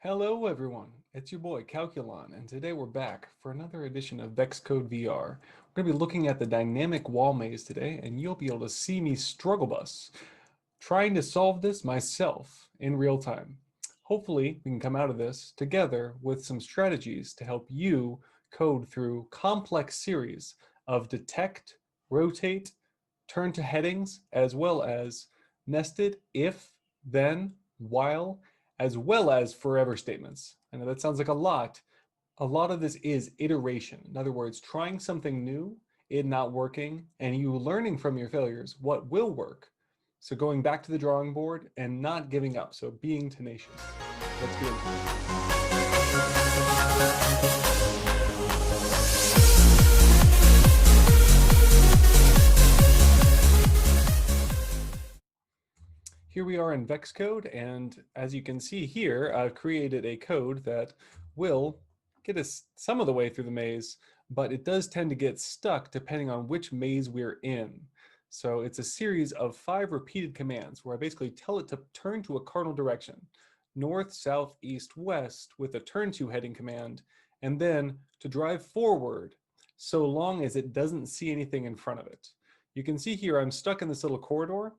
Hello everyone, it's your boy Calculon, and today we're back for another edition of VexCode VR. We're going to be looking at the dynamic wall maze today, and you'll be able to see me struggle bus, trying to solve this myself in real time. Hopefully, we can come out of this together with some strategies to help you code through complex series of detect, rotate, turn to headings, as well as nested if, then, while, as well as forever statements. I know that sounds like a lot. A lot of this is iteration. In other words, trying something new, it not working, and you learning from your failures what will work. So going back to the drawing board and not giving up. So being tenacious. Let's get into it. Here we are in VexCode, and as you can see here, I've created a code that will get us some of the way through the maze, but it does tend to get stuck depending on which maze we're in. So it's a series of 5 repeated commands where I basically tell it to turn to a cardinal direction, north, south, east, west, with a turn to heading command, and then to drive forward so long as it doesn't see anything in front of it. You can see here I'm stuck in this little corridor.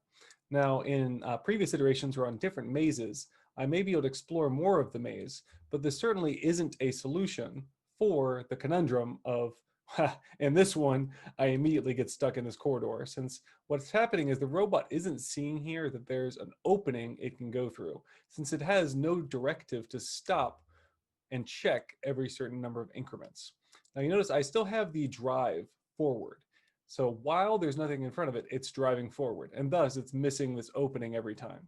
Now, in previous iterations or on different mazes, I may be able to explore more of the maze, but this certainly isn't a solution for the conundrum of, in this one, I immediately get stuck in this corridor, since what's happening is the robot isn't seeing here that there's an opening it can go through, since it has no directive to stop and check every certain number of increments. Now you notice I still have the drive forward. So while there's nothing in front of it, it's driving forward, and thus it's missing this opening every time.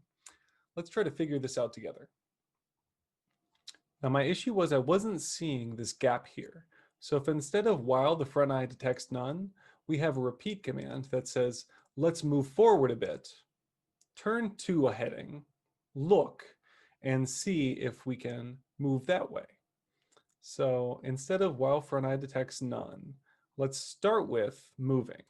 Let's try to figure this out together. Now my issue was I wasn't seeing this gap here. So if instead of while the front eye detects none, we have a repeat command that says, let's move forward a bit, turn to a heading, look, and see if we can move that way. So instead of while front eye detects none, let's start with moving.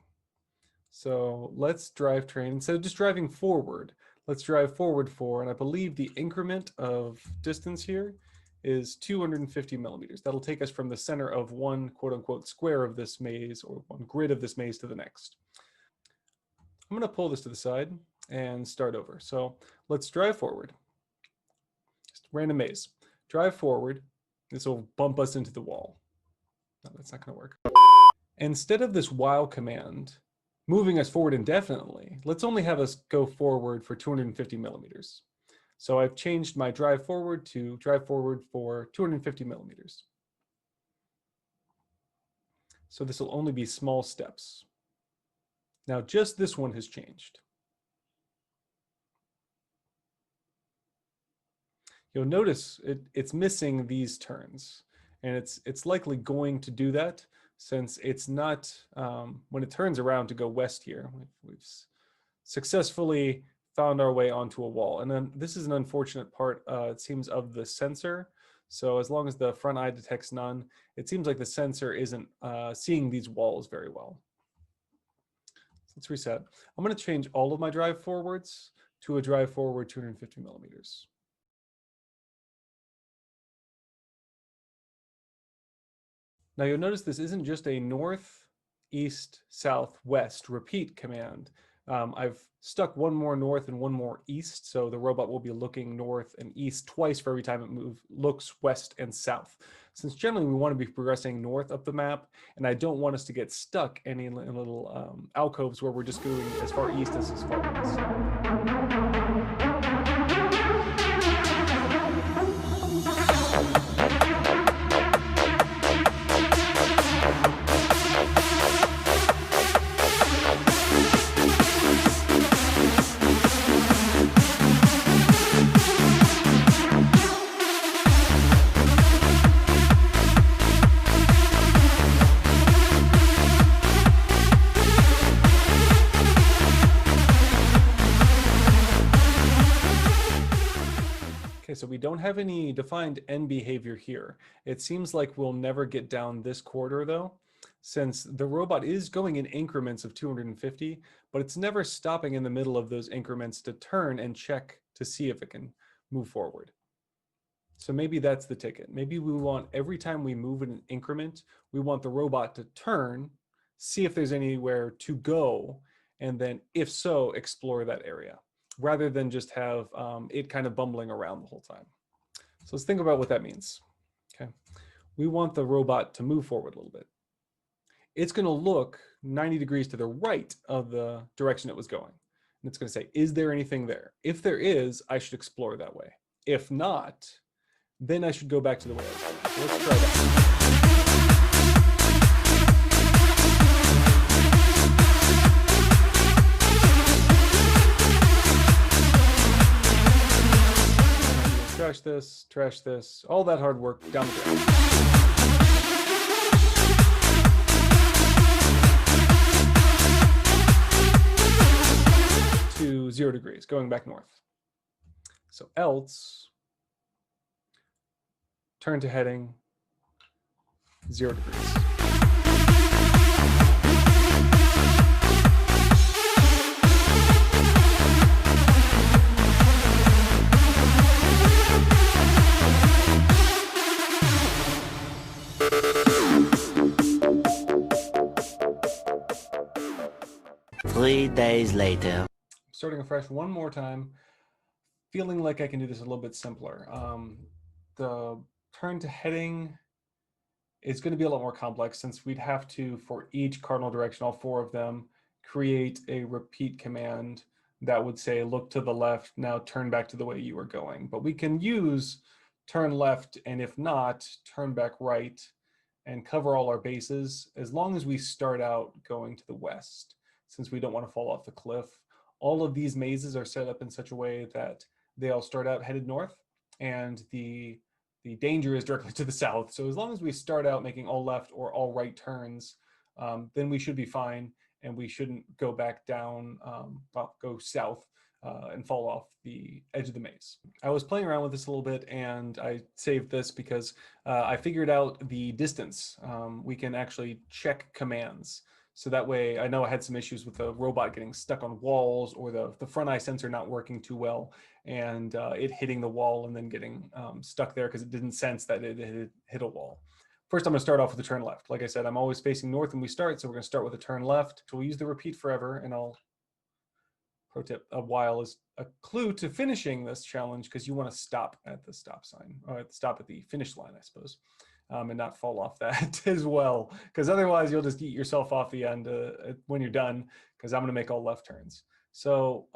So let's drive train, instead of just driving forward, let's drive forward 4, and I believe the increment of distance here is 250 millimeters. That'll take us from the center of one quote unquote square of this maze, or one grid of this maze, to the next. I'm going to pull this to the side and start over. So let's drive forward. Just random maze. Drive forward. This will bump us into the wall. No, that's not going to work. Instead of this while command moving us forward indefinitely, let's only have us go forward for 250 millimeters. So I've changed my drive forward to drive forward for 250 millimeters. So this will only be small steps. Now just this one has changed. You'll notice it's missing these turns, and it's likely going to do that since it's not, when it turns around to go west here, we've successfully found our way onto a wall. And then this is an unfortunate part, it seems, of the sensor. So as long as the front eye detects none, it seems like the sensor isn't seeing these walls very well. So let's reset. I'm going to change all of my drive forwards to a drive forward 250 millimeters. Now you'll notice this isn't just a north, east, south, west repeat command. I've stuck one more north and one more east, so the robot will be looking north and east twice for every time it looks west and south. Since generally we want to be progressing north up the map, and I don't want us to get stuck in little alcoves where we're just going as far east as far west. Okay, so we don't have any defined end behavior here. It seems like we'll never get down this corridor though, since the robot is going in increments of 250, but it's never stopping in the middle of those increments to turn and check to see if it can move forward. So maybe that's the ticket. Maybe we want every time we move in an increment, we want the robot to turn, see if there's anywhere to go, and then if so, explore that area, rather than just have it kind of bumbling around the whole time. So let's think about what that means. Okay, we want the robot to move forward a little bit. It's going to look 90 degrees to the right of the direction it was going. And it's going to say, is there anything there? If there is, I should explore that way. If not, then I should go back to the way I was going. So let's try that. Trash this, all that hard work down the drain. To 0 degrees, going back north. So else, turn to heading 0 degrees. Three days later. Starting afresh one more time, feeling like I can do this a little bit simpler. The turn to heading is going to be a lot more complex since we'd have to, for each cardinal direction, all 4 of them, create a repeat command that would say, look to the left, now turn back to the way you were going. But we can use turn left, and if not, turn back right, and cover all our bases as long as we start out going to the west, since we don't want to fall off the cliff. All of these mazes are set up in such a way that they all start out headed north, and the danger is directly to the south. So as long as we start out making all left or all right turns, then we should be fine, and we shouldn't go back down, go south and fall off the edge of the maze. I was playing around with this a little bit, and I saved this because I figured out the distance. We can actually check commands. So that way, I know I had some issues with the robot getting stuck on walls, or the front eye sensor not working too well, and it hitting the wall and then getting stuck there because it didn't sense that it had hit a wall. First, I'm going to start off with a turn left. Like I said, I'm always facing north when we start, so we're going to start with a turn left. So we'll use the repeat forever, and pro tip, a while is a clue to finishing this challenge, because you want to stop at the stop sign, or stop at the finish line, I suppose. And not fall off that as well, because otherwise you'll just eat yourself off the end when you're done, because I'm going to make all left turns. So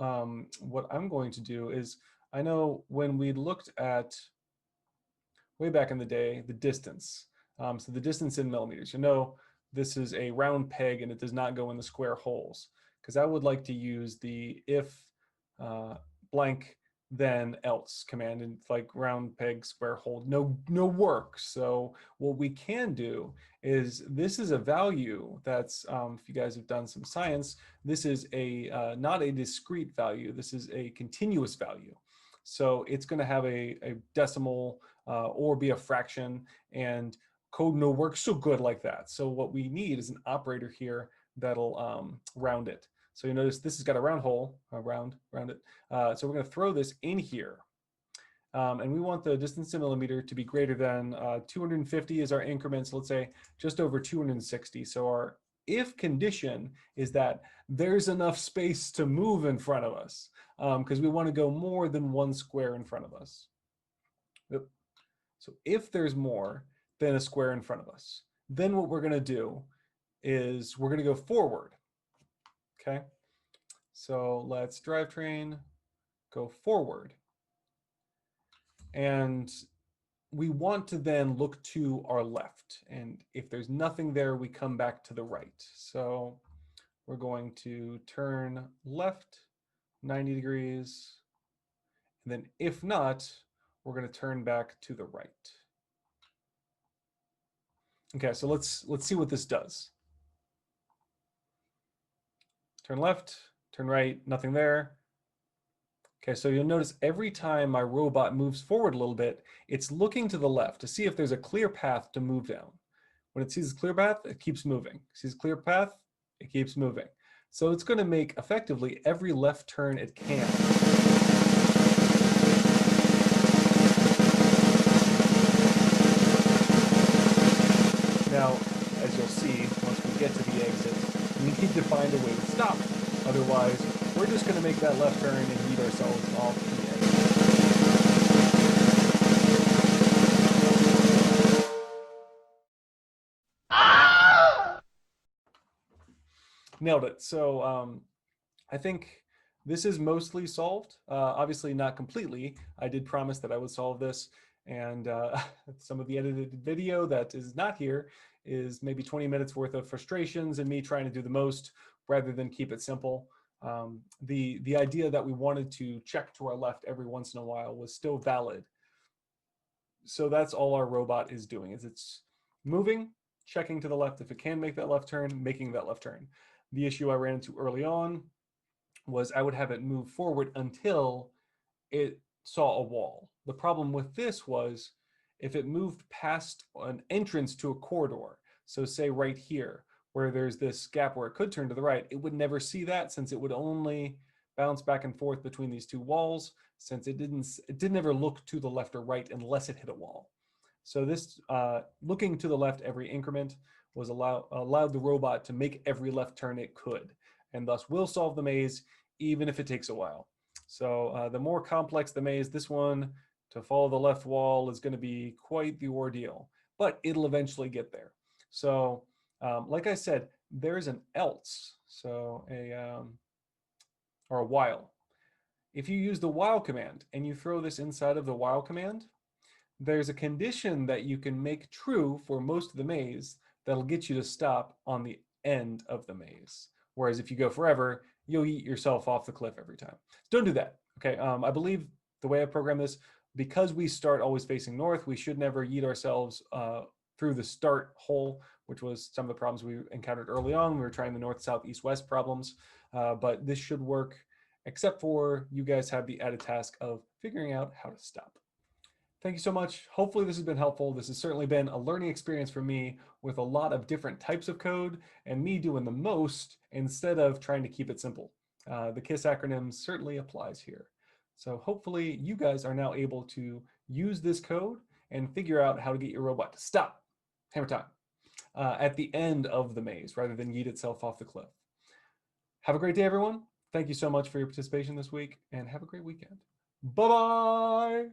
what I'm going to do is, I know when we looked at, way back in the day, the distance. So the distance in millimeters, you know, this is a round peg and it does not go in the square holes, because I would like to use the if blank then else command, and like round peg square hole, no work. So what we can do is, this is a value that's if you guys have done some science, this is a not a discrete value, this is a continuous value. So it's going to have a decimal or be a fraction, and code no work so good like that. So what we need is an operator here that'll round it. So you notice this has got a round hole, round it. So we're going to throw this in here. And we want the distance in millimeter to be greater than 250 is our increment. So let's say just over 260. So our if condition is that there's enough space to move in front of us, because we want to go more than 1 square in front of us. Yep. So if there's more than a square in front of us, then what we're going to do is we're going to go forward. Okay, so let's drivetrain, go forward. And we want to then look to our left. And if there's nothing there, we come back to the right. So we're going to turn left 90 degrees. And then if not, we're going to turn back to the right. Okay, so let's see what this does. Turn left, turn right, nothing there. Okay, so you'll notice every time my robot moves forward a little bit, it's looking to the left to see if there's a clear path to move down. When it sees a clear path, it keeps moving. Sees a clear path, it keeps moving. So it's going to make effectively every left turn it can. find a way to stop. Otherwise, we're just going to make that left turn and yeet ourselves off the edge. Nailed it. So I think this is mostly solved. Obviously not completely. I did promise that I would solve this, and some of the edited video that is not here is maybe 20 minutes worth of frustrations and me trying to do the most rather than keep it simple. The idea that we wanted to check to our left every once in a while was still valid. So that's all our robot is doing, is it's moving, checking to the left if it can make that left turn, making that left turn. The issue I ran into early on was I would have it move forward until it saw a wall. The problem with this was if it moved past an entrance to a corridor, so say right here, where there's this gap where it could turn to the right, it would never see that since it would only bounce back and forth between these two walls, since it didn't ever look to the left or right unless it hit a wall. So this looking to the left every increment was allowed the robot to make every left turn it could, and thus will solve the maze even if it takes a while. So the more complex the maze, this one to follow the left wall is going to be quite the ordeal, but it'll eventually get there. So like I said, there's an else, so or a while. If you use the while command and you throw this inside of the while command, there's a condition that you can make true for most of the maze that'll get you to stop on the end of the maze. Whereas if you go forever, you'll eat yourself off the cliff every time. So don't do that, okay? I believe the way I program this, because we start always facing north, we should never yeet ourselves through the start hole, which was some of the problems we encountered early on. We were trying the north, south, east, west problems, but this should work, except for you guys have the added task of figuring out how to stop. Thank you so much. Hopefully this has been helpful. This has certainly been a learning experience for me with a lot of different types of code and me doing the most instead of trying to keep it simple. The KISS acronym certainly applies here. So hopefully you guys are now able to use this code and figure out how to get your robot to stop, hammer time, at the end of the maze rather than yeet itself off the cliff. Have a great day, everyone. Thank you so much for your participation this week and have a great weekend. Bye-bye.